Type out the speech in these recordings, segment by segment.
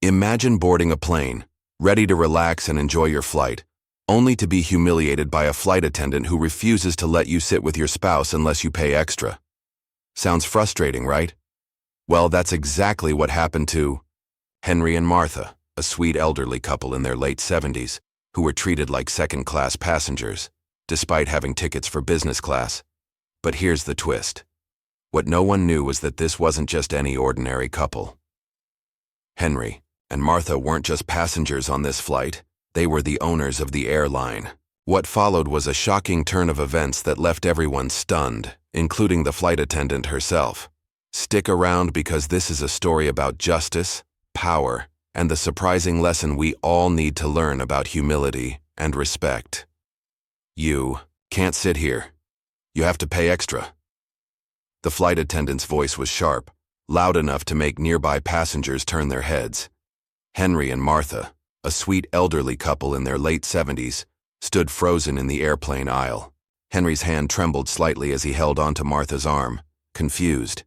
Imagine boarding a plane, ready to relax and enjoy your flight, only to be humiliated by a flight attendant who refuses to let you sit with your spouse unless you pay extra. Sounds frustrating, right? Well, that's exactly what happened to Henry and Martha, a sweet elderly couple in their late 70s, who were treated like second-class passengers, despite having tickets for business class. But here's the twist. What no one knew was that this wasn't just any ordinary couple. Henry and Martha weren't just passengers on this flight, they were the owners of the airline. What followed was a shocking turn of events that left everyone stunned, including the flight attendant herself. Stick around because this is a story about justice, power, and the surprising lesson we all need to learn about humility and respect. You can't sit here. You have to pay extra. The flight attendant's voice was sharp, loud enough to make nearby passengers turn their heads. Henry and Martha, a sweet elderly couple in their late 70s, stood frozen in the airplane aisle. Henry's hand trembled slightly as he held onto Martha's arm, confused.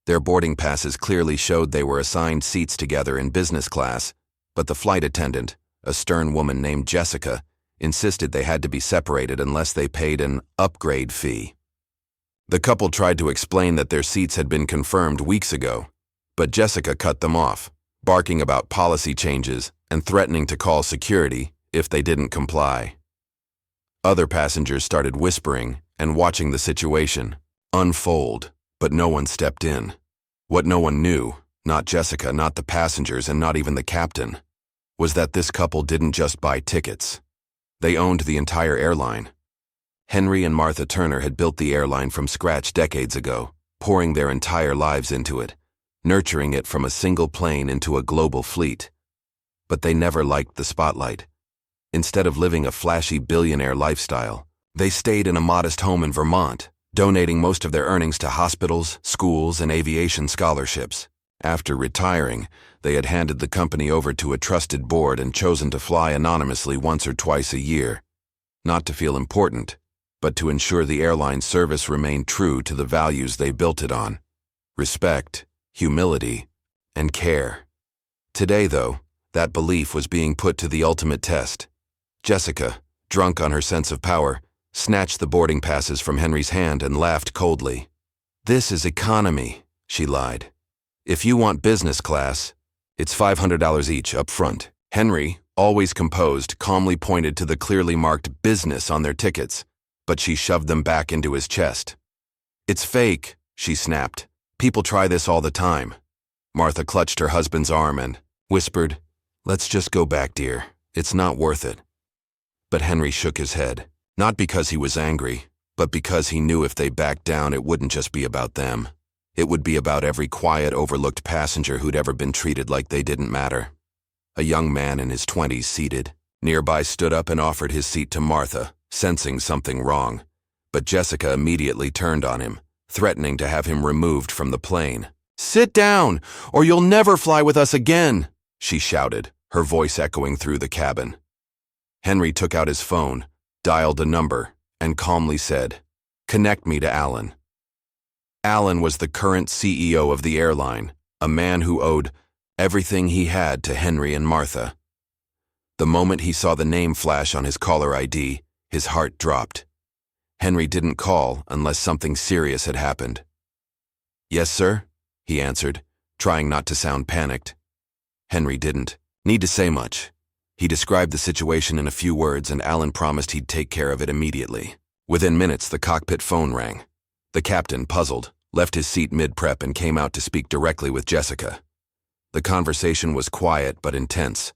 Their boarding passes clearly showed they were assigned seats together in business class, but the flight attendant, a stern woman named Jessica, insisted they had to be separated unless they paid an upgrade fee. The couple tried to explain that their seats had been confirmed weeks ago, but Jessica cut them off, barking about policy changes and threatening to call security if they didn't comply. Other passengers started whispering and watching the situation unfold, but no one stepped in. What no one knew, not Jessica, not the passengers, and not even the captain, was that this couple didn't just buy tickets. They owned the entire airline. Henry and Martha Turner had built the airline from scratch decades ago, pouring their entire lives into it, nurturing it from a single plane into a global fleet. But they never liked the spotlight. Instead of living a flashy billionaire lifestyle, they stayed in a modest home in Vermont, donating most of their earnings to hospitals, schools, and aviation scholarships. After retiring, they had handed the company over to a trusted board and chosen to fly anonymously once or twice a year, not to feel important, but to ensure the airline's service remained true to the values they built it on: respect, humility, and care. Today, though, that belief was being put to the ultimate test. Jessica, drunk on her sense of power, snatched the boarding passes from Henry's hand and laughed coldly. "This is economy," she lied. "If you want business class, it's $500 each up front." Henry, always composed, calmly pointed to the clearly marked business on their tickets, but she shoved them back into his chest. "It's fake," she snapped. "People try this all the time." Martha clutched her husband's arm and whispered, "Let's just go back, dear. It's not worth it." But Henry shook his head, not because he was angry, but because he knew if they backed down it wouldn't just be about them. It would be about every quiet, overlooked passenger who'd ever been treated like they didn't matter. A young man in his 20s seated nearby stood up and offered his seat to Martha, sensing something wrong. But Jessica immediately turned on him, threatening to have him removed from the plane. "Sit down, or you'll never fly with us again," she shouted, her voice echoing through the cabin. Henry took out his phone, dialed a number, and calmly said, "Connect me to Alan." Alan was the current CEO of the airline, a man who owed everything he had to Henry and Martha. The moment he saw the name flash on his caller ID, his heart dropped. Henry didn't call unless something serious had happened. "Yes, sir," he answered, trying not to sound panicked. Henry didn't need to say much. He described the situation in a few words, and Alan promised he'd take care of it immediately. Within minutes, the cockpit phone rang. The captain, puzzled, left his seat mid-prep and came out to speak directly with Jessica. The conversation was quiet but intense.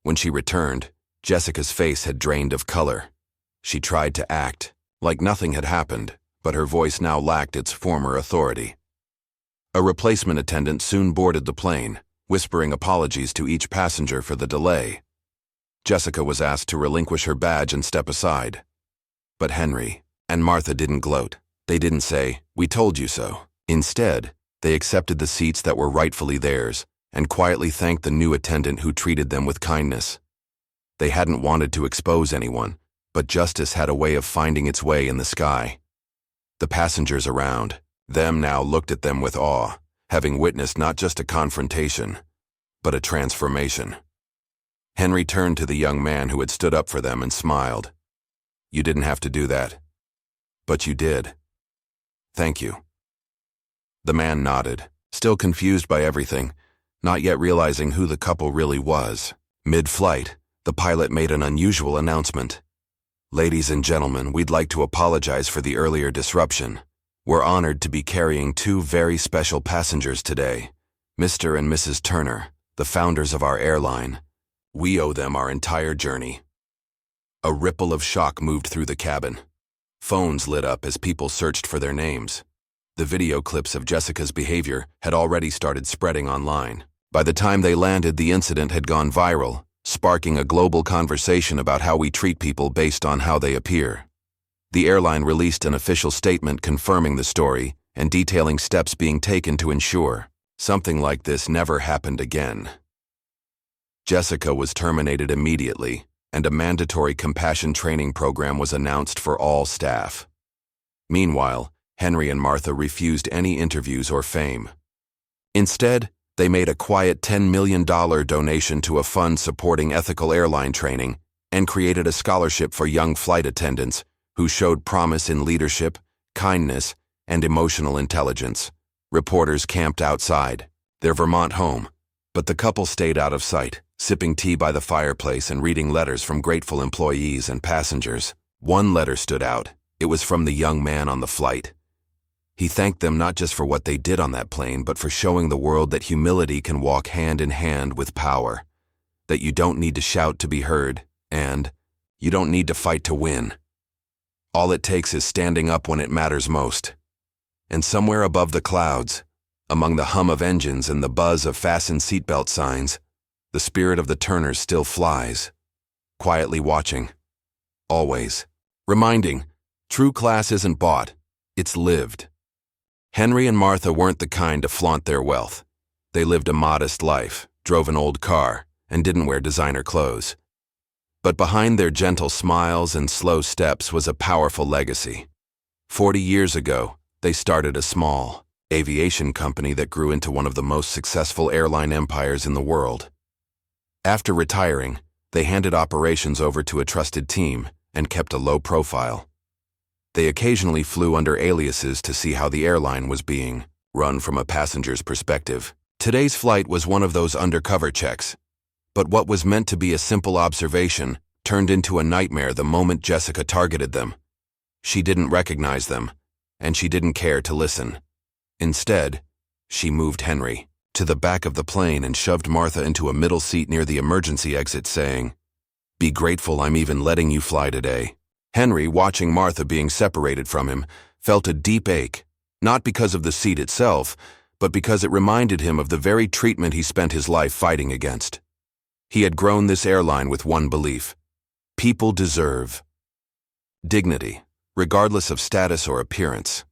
When she returned, Jessica's face had drained of color. She tried to act like nothing had happened, but her voice now lacked its former authority. A replacement attendant soon boarded the plane, whispering apologies to each passenger for the delay. Jessica was asked to relinquish her badge and step aside. But Henry and Martha didn't gloat. They didn't say, "We told you so." Instead, they accepted the seats that were rightfully theirs and quietly thanked the new attendant who treated them with kindness. They hadn't wanted to expose anyone, but justice had a way of finding its way in the sky. The passengers around them now looked at them with awe, having witnessed not just a confrontation, but a transformation. Henry turned to the young man who had stood up for them and smiled. "You didn't have to do that. But you did. Thank you." The man nodded, still confused by everything, not yet realizing who the couple really was. Mid-flight, the pilot made an unusual announcement. "Ladies and gentlemen, we'd like to apologize for the earlier disruption. We're honored to be carrying two very special passengers today, Mr. and Mrs. Turner, the founders of our airline. We owe them our entire journey." A ripple of shock moved through the cabin. Phones lit up as people searched for their names. The video clips of Jessica's behavior had already started spreading online. By the time they landed, the incident had gone viral, sparking a global conversation about how we treat people based on how they appear. The airline released an official statement confirming the story and detailing steps being taken to ensure something like this never happened again. Jessica was terminated immediately, and a mandatory compassion training program was announced for all staff. Meanwhile, Henry and Martha refused any interviews or fame. Instead, they made a quiet $10 million donation to a fund supporting ethical airline training and created a scholarship for young flight attendants who showed promise in leadership, kindness, and emotional intelligence. Reporters camped outside their Vermont home, but the couple stayed out of sight, sipping tea by the fireplace and reading letters from grateful employees and passengers. One letter stood out. It was from the young man on the flight. He thanked them not just for what they did on that plane, but for showing the world that humility can walk hand in hand with power, that you don't need to shout to be heard, and you don't need to fight to win. All it takes is standing up when it matters most. And somewhere above the clouds, among the hum of engines and the buzz of fasten seatbelt signs, the spirit of the Turners still flies, quietly watching, always, reminding, true class isn't bought, it's lived. Henry and Martha weren't the kind to flaunt their wealth. They lived a modest life, drove an old car, and didn't wear designer clothes. But behind their gentle smiles and slow steps was a powerful legacy. 40 years ago, they started a small aviation company that grew into one of the most successful airline empires in the world. After retiring, they handed operations over to a trusted team and kept a low profile. They occasionally flew under aliases to see how the airline was being run from a passenger's perspective. Today's flight was one of those undercover checks. But what was meant to be a simple observation turned into a nightmare the moment Jessica targeted them. She didn't recognize them, and she didn't care to listen. Instead, she moved Henry to the back of the plane and shoved Martha into a middle seat near the emergency exit, saying, "Be grateful I'm even letting you fly today." Henry, watching Martha being separated from him, felt a deep ache, not because of the seat itself, but because it reminded him of the very treatment he spent his life fighting against. He had grown this airline with one belief: people deserve dignity, regardless of status or appearance.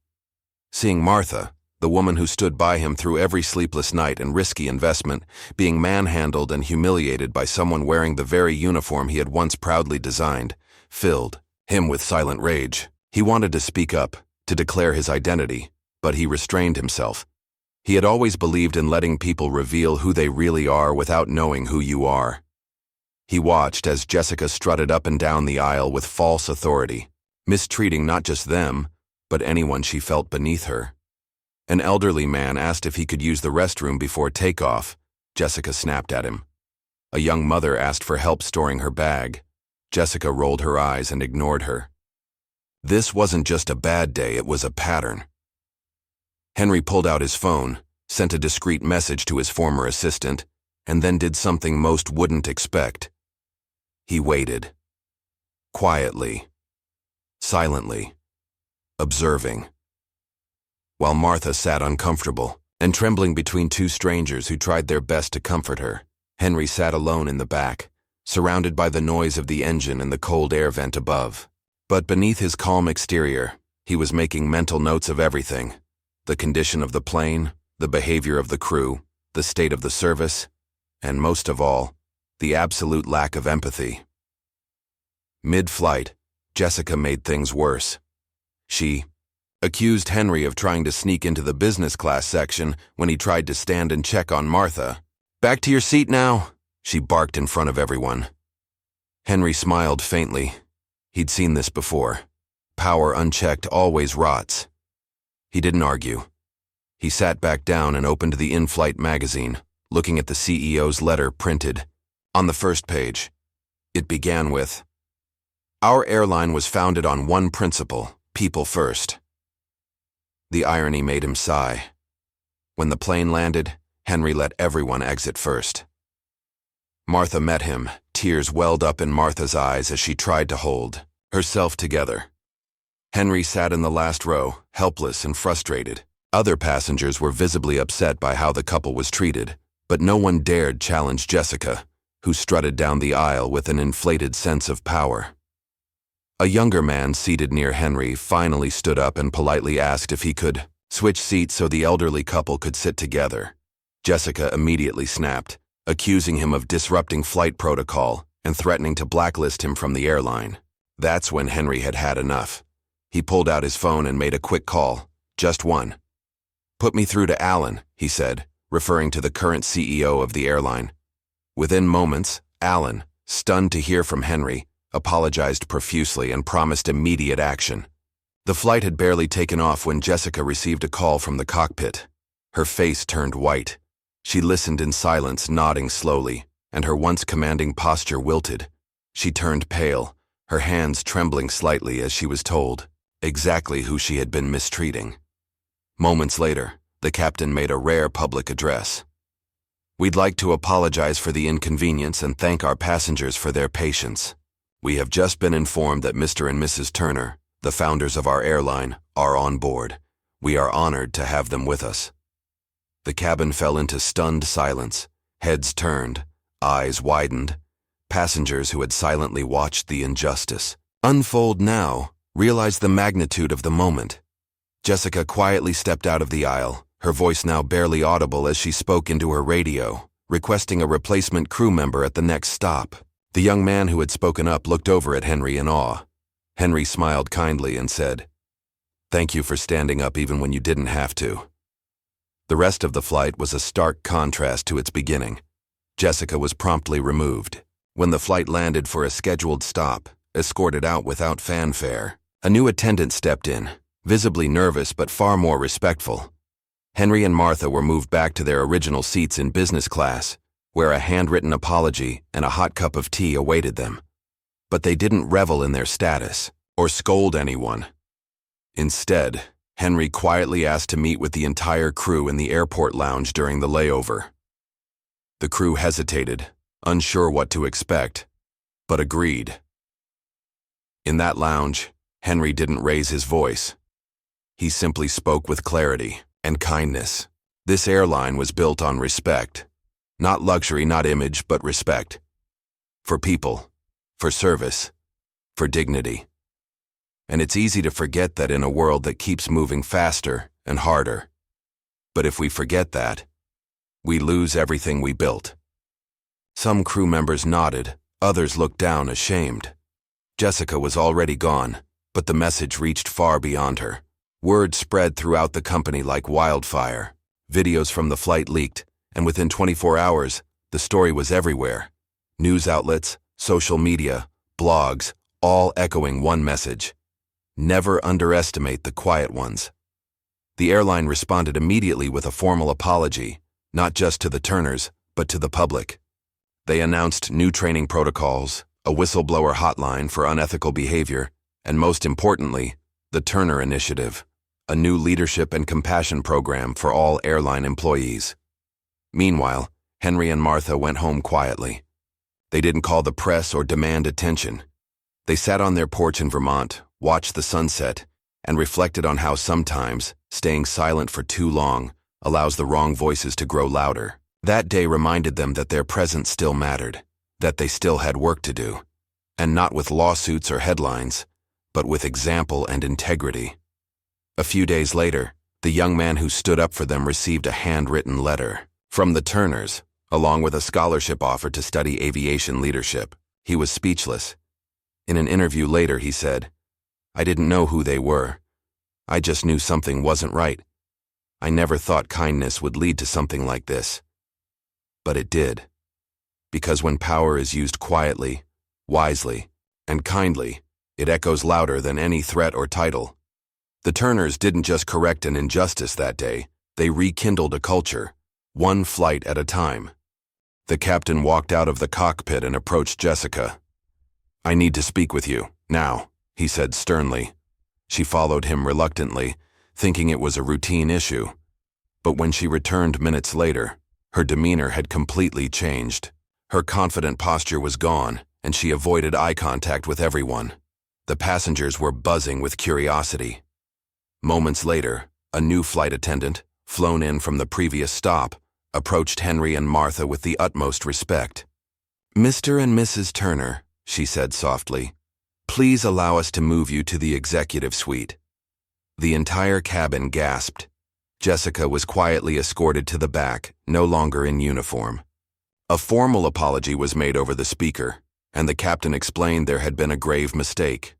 Seeing Martha, the woman who stood by him through every sleepless night and risky investment, being manhandled and humiliated by someone wearing the very uniform he had once proudly designed, filled him with silent rage. He wanted to speak up, to declare his identity, but he restrained himself. He had always believed in letting people reveal who they really are without knowing who you are. He watched as Jessica strutted up and down the aisle with false authority, mistreating not just them, but anyone she felt beneath her. An elderly man asked if he could use the restroom before takeoff. Jessica snapped at him. A young mother asked for help storing her bag. Jessica rolled her eyes and ignored her. This wasn't just a bad day, it was a pattern. Henry pulled out his phone, sent a discreet message to his former assistant, and then did something most wouldn't expect. He waited. Quietly. Silently. Observing. While Martha sat uncomfortable and trembling between two strangers who tried their best to comfort her, Henry sat alone in the back, surrounded by the noise of the engine and the cold air vent above. But beneath his calm exterior, he was making mental notes of everything: the condition of the plane, the behavior of the crew, the state of the service, and most of all, the absolute lack of empathy. Mid-flight, Jessica made things worse. She accused Henry of trying to sneak into the business class section when he tried to stand and check on Martha, Back to your seat now, she barked in front of everyone. Henry smiled faintly. He'd seen this before. Power unchecked always rots. He didn't argue. He sat back down and opened the in-flight magazine, looking at the CEO's letter printed. On the first page, it began with, "Our airline was founded on one principle, people first." The irony made him sigh. When the plane landed, Henry let everyone exit first. Martha met him. Tears welled up in Martha's eyes as she tried to hold herself together. Henry sat in the last row, helpless and frustrated. Other passengers were visibly upset by how the couple was treated, but no one dared challenge Jessica, who strutted down the aisle with an inflated sense of power. A younger man seated near Henry finally stood up and politely asked if he could switch seats so the elderly couple could sit together. Jessica immediately snapped, accusing him of disrupting flight protocol and threatening to blacklist him from the airline. That's when Henry had had enough. He pulled out his phone and made a quick call, just one. "Put me through to Alan," he said, referring to the current CEO of the airline. Within moments, Alan, stunned to hear from Henry, apologized profusely and promised immediate action. The flight had barely taken off when Jessica received a call from the cockpit. Her face turned white. She listened in silence, nodding slowly, and her once commanding posture wilted. She turned pale, her hands trembling slightly as she was told exactly who she had been mistreating. Moments later, the captain made a rare public address. "We'd like to apologize for the inconvenience and thank our passengers for their patience. We have just been informed that Mr. and Mrs. Turner, the founders of our airline, are on board. We are honored to have them with us." The cabin fell into stunned silence, heads turned, eyes widened. Passengers who had silently watched the injustice unfold now realized the magnitude of the moment. Jessica quietly stepped out of the aisle, her voice now barely audible as she spoke into her radio, requesting a replacement crew member at the next stop. The young man who had spoken up looked over at Henry in awe. Henry smiled kindly and said, "Thank you for standing up even when you didn't have to." The rest of the flight was a stark contrast to its beginning. Jessica was promptly removed. When the flight landed for a scheduled stop, escorted out without fanfare, a new attendant stepped in, visibly nervous but far more respectful. Henry and Martha were moved back to their original seats in business class, where a handwritten apology and a hot cup of tea awaited them. But they didn't revel in their status or scold anyone. Instead, Henry quietly asked to meet with the entire crew in the airport lounge during the layover. The crew hesitated, unsure what to expect, but agreed. In that lounge, Henry didn't raise his voice. He simply spoke with clarity and kindness. This airline was built on respect. Not luxury, not image, but respect. For people, for service, for dignity. And it's easy to forget that in a world that keeps moving faster and harder. But if we forget that, we lose everything we built. Some crew members nodded, others looked down ashamed. Jessica was already gone, but the message reached far beyond her. Word spread throughout the company like wildfire. Videos from the flight leaked, and within 24 hours, the story was everywhere. News outlets, social media, blogs, all echoing one message. Never underestimate the quiet ones. The airline responded immediately with a formal apology, not just to the Turners, but to the public. They announced new training protocols, a whistleblower hotline for unethical behavior, and most importantly, the Turner Initiative, a new leadership and compassion program for all airline employees. Meanwhile, Henry and Martha went home quietly. They didn't call the press or demand attention. They sat on their porch in Vermont, watched the sunset, and reflected on how sometimes staying silent for too long allows the wrong voices to grow louder. That day reminded them that their presence still mattered, that they still had work to do, and not with lawsuits or headlines, but with example and integrity. A few days later, the young man who stood up for them received a handwritten letter from the Turners, along with a scholarship offer to study aviation leadership. He was speechless. In an interview later, he said, "I didn't know who they were. I just knew something wasn't right. I never thought kindness would lead to something like this." but it did. Because when power is used quietly, wisely, and kindly, it echoes louder than any threat or title. The Turners didn't just correct an injustice that day, they rekindled a culture, one flight at a time. The captain walked out of the cockpit and approached Jessica. "I need to speak with you, now," he said sternly. She followed him reluctantly, thinking it was a routine issue. But when she returned minutes later, her demeanor had completely changed. Her confident posture was gone, and she avoided eye contact with everyone. The passengers were buzzing with curiosity. Moments later, a new flight attendant, flown in from the previous stop, approached Henry and Martha with the utmost respect. "Mr. and Mrs. Turner," she said softly, "please allow us to move you to the executive suite." The entire cabin gasped. Jessica was quietly escorted to the back, no longer in uniform. A formal apology was made over the speaker, and the captain explained there had been a grave mistake.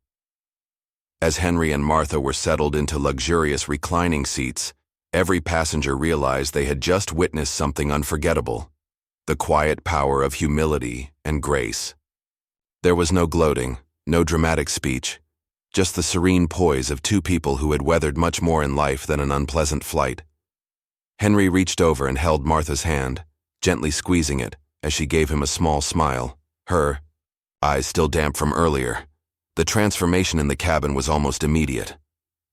As Henry and Martha were settled into luxurious reclining seats, every passenger realized they had just witnessed something unforgettable: the quiet power of humility and grace. There was no gloating, no dramatic speech, just the serene poise of two people who had weathered much more in life than an unpleasant flight. Henry reached over and held Martha's hand, gently squeezing it as she gave him a small smile, her eyes still damp from earlier. The transformation in the cabin was almost immediate.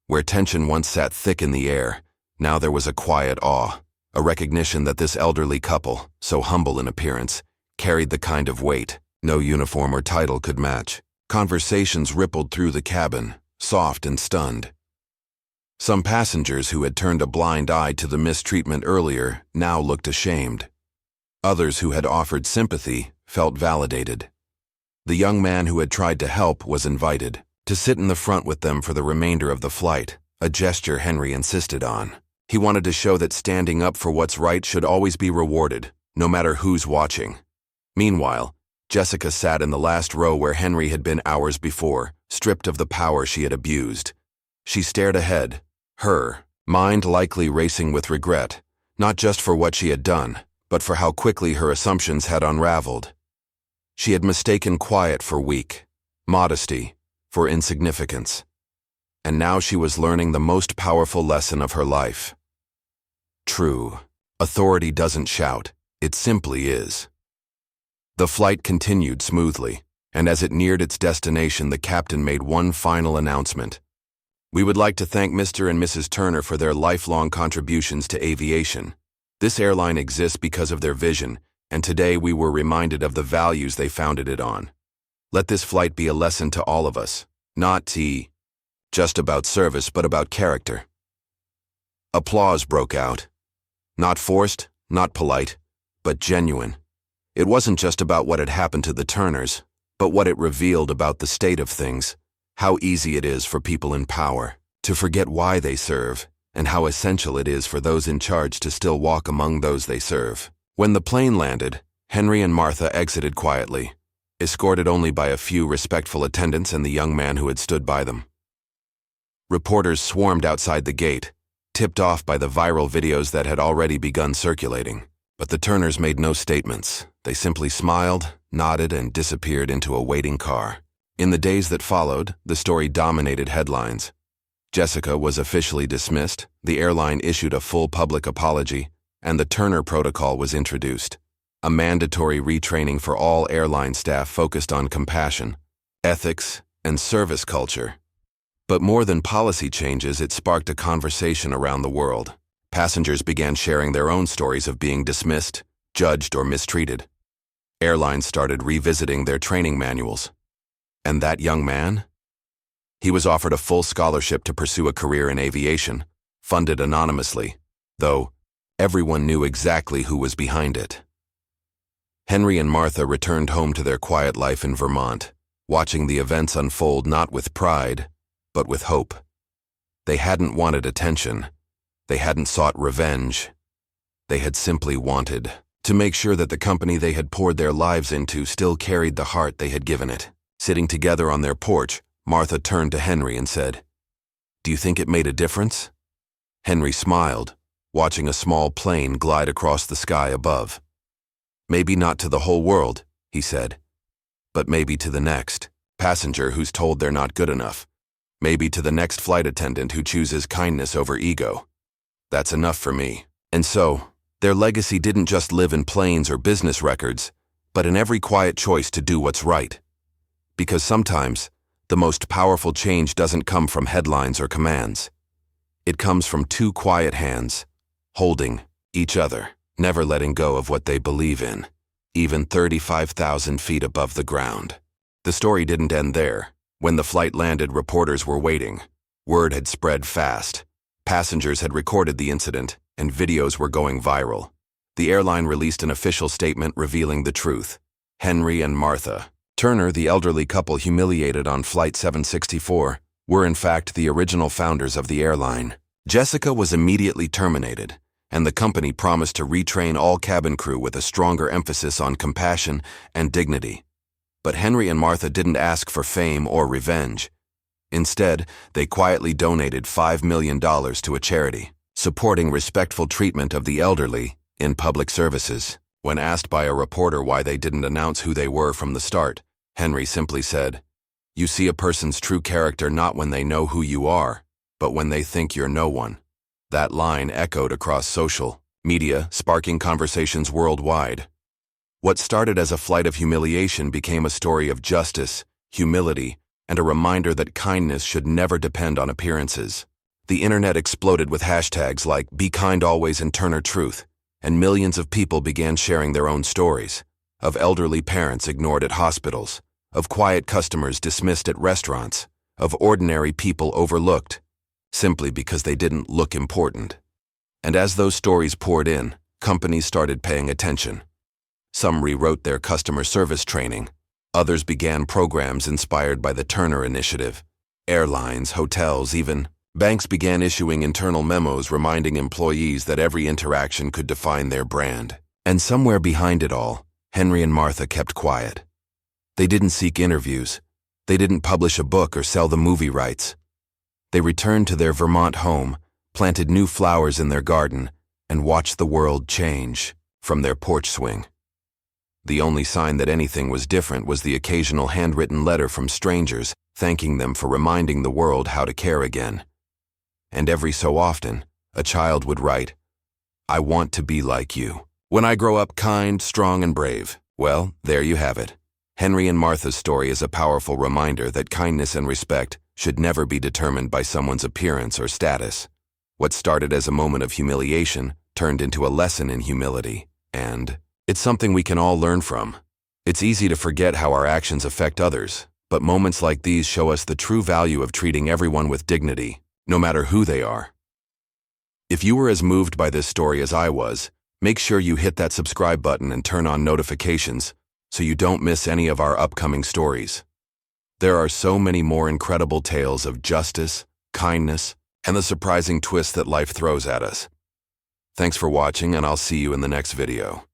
Where tension once sat thick in the air, now there was a quiet awe, a recognition that this elderly couple, so humble in appearance, carried the kind of weight no uniform or title could match. Conversations rippled through the cabin, soft and stunned. Some passengers who had turned a blind eye to the mistreatment earlier now looked ashamed. Others who had offered sympathy felt validated. The young man who had tried to help was invited to sit in the front with them for the remainder of the flight, a gesture Henry insisted on. He wanted to show that standing up for what's right should always be rewarded, no matter who's watching. Meanwhile, Jessica sat in the last row where Henry had been hours before, stripped of the power she had abused. She stared ahead, her mind likely racing with regret, not just for what she had done, but for how quickly her assumptions had unraveled. She had mistaken quiet for weak, modesty for insignificance. And now she was learning the most powerful lesson of her life. True, authority doesn't shout, it simply is. The flight continued smoothly, and as it neared its destination, the captain made one final announcement. "We would like to thank Mr. and Mrs. Turner for their lifelong contributions to aviation. This airline exists because of their vision, and today we were reminded of the values they founded it on. Let this flight be a lesson to all of us, not just about service, but about character." Applause broke out. Not forced, not polite, but genuine. It wasn't just about what had happened to the Turners, but what it revealed about the state of things, how easy it is for people in power to forget why they serve, and how essential it is for those in charge to still walk among those they serve. When the plane landed, Henry and Martha exited quietly, escorted only by a few respectful attendants and the young man who had stood by them. Reporters swarmed outside the gate, tipped off by the viral videos that had already begun circulating. But the Turners made no statements. They simply smiled, nodded, and disappeared into a waiting car. In the days that followed, the story dominated headlines. Jessica was officially dismissed, the airline issued a full public apology, and the Turner Protocol was introduced, a mandatory retraining for all airline staff focused on compassion, ethics, and service culture. But more than policy changes, it sparked a conversation around the world. Passengers began sharing their own stories of being dismissed, judged, or mistreated. Airlines started revisiting their training manuals. And that young man? He was offered a full scholarship to pursue a career in aviation, funded anonymously, though everyone knew exactly who was behind it. Henry and Martha returned home to their quiet life in Vermont, watching the events unfold not with pride, but with hope. They hadn't wanted attention. They hadn't sought revenge. They had simply wanted to make sure that the company they had poured their lives into still carried the heart they had given it. Sitting together on their porch, Martha turned to Henry and said, "Do you think it made a difference?" Henry smiled, watching a small plane glide across the sky above. Maybe not to the whole world, he said, but maybe to the next passenger who's told they're not good enough. Maybe to the next flight attendant who chooses kindness over ego. That's enough for me. And so, their legacy didn't just live in planes or business records, but in every quiet choice to do what's right. Because sometimes, the most powerful change doesn't come from headlines or commands. It comes from two quiet hands, holding each other, never letting go of what they believe in, even 35,000 feet above the ground. The story didn't end there. When the flight landed, reporters were waiting. Word had spread fast. Passengers had recorded the incident, and videos were going viral. The airline released an official statement revealing the truth. Henry and Martha Turner, the elderly couple humiliated on Flight 764, were in fact the original founders of the airline. Jessica was immediately terminated, and the company promised to retrain all cabin crew with a stronger emphasis on compassion and dignity. But Henry and Martha didn't ask for fame or revenge. Instead, they quietly donated $5 million to a charity, supporting respectful treatment of the elderly in public services. When asked by a reporter why they didn't announce who they were from the start, Henry simply said, "You see a person's true character not when they know who you are, but when they think you're no one." That line echoed across social media, sparking conversations worldwide. What started as a flight of humiliation became a story of justice, humility, and a reminder that kindness should never depend on appearances. The internet exploded with hashtags like "Be Kind Always" and "Turner Truth," and millions of people began sharing their own stories, of elderly parents ignored at hospitals, of quiet customers dismissed at restaurants, of ordinary people overlooked, simply because they didn't look important. And as those stories poured in, companies started paying attention. Some rewrote their customer service training. Others began programs inspired by the Turner Initiative. Airlines, hotels, even banks began issuing internal memos reminding employees that every interaction could define their brand. And somewhere behind it all, Henry and Martha kept quiet. They didn't seek interviews. They didn't publish a book or sell the movie rights. They returned to their Vermont home, planted new flowers in their garden, and watched the world change from their porch swing. The only sign that anything was different was the occasional handwritten letter from strangers thanking them for reminding the world how to care again. And every so often, a child would write, "I want to be like you. When I grow up kind, strong, and brave." Well, there you have it. Henry and Martha's story is a powerful reminder that kindness and respect should never be determined by someone's appearance or status. What started as a moment of humiliation turned into a lesson in humility, and it's something we can all learn from. It's easy to forget how our actions affect others, but moments like these show us the true value of treating everyone with dignity, no matter who they are. If you were as moved by this story as I was, make sure you hit that subscribe button and turn on notifications so you don't miss any of our upcoming stories. There are so many more incredible tales of justice, kindness, and the surprising twists that life throws at us. Thanks for watching, and I'll see you in the next video.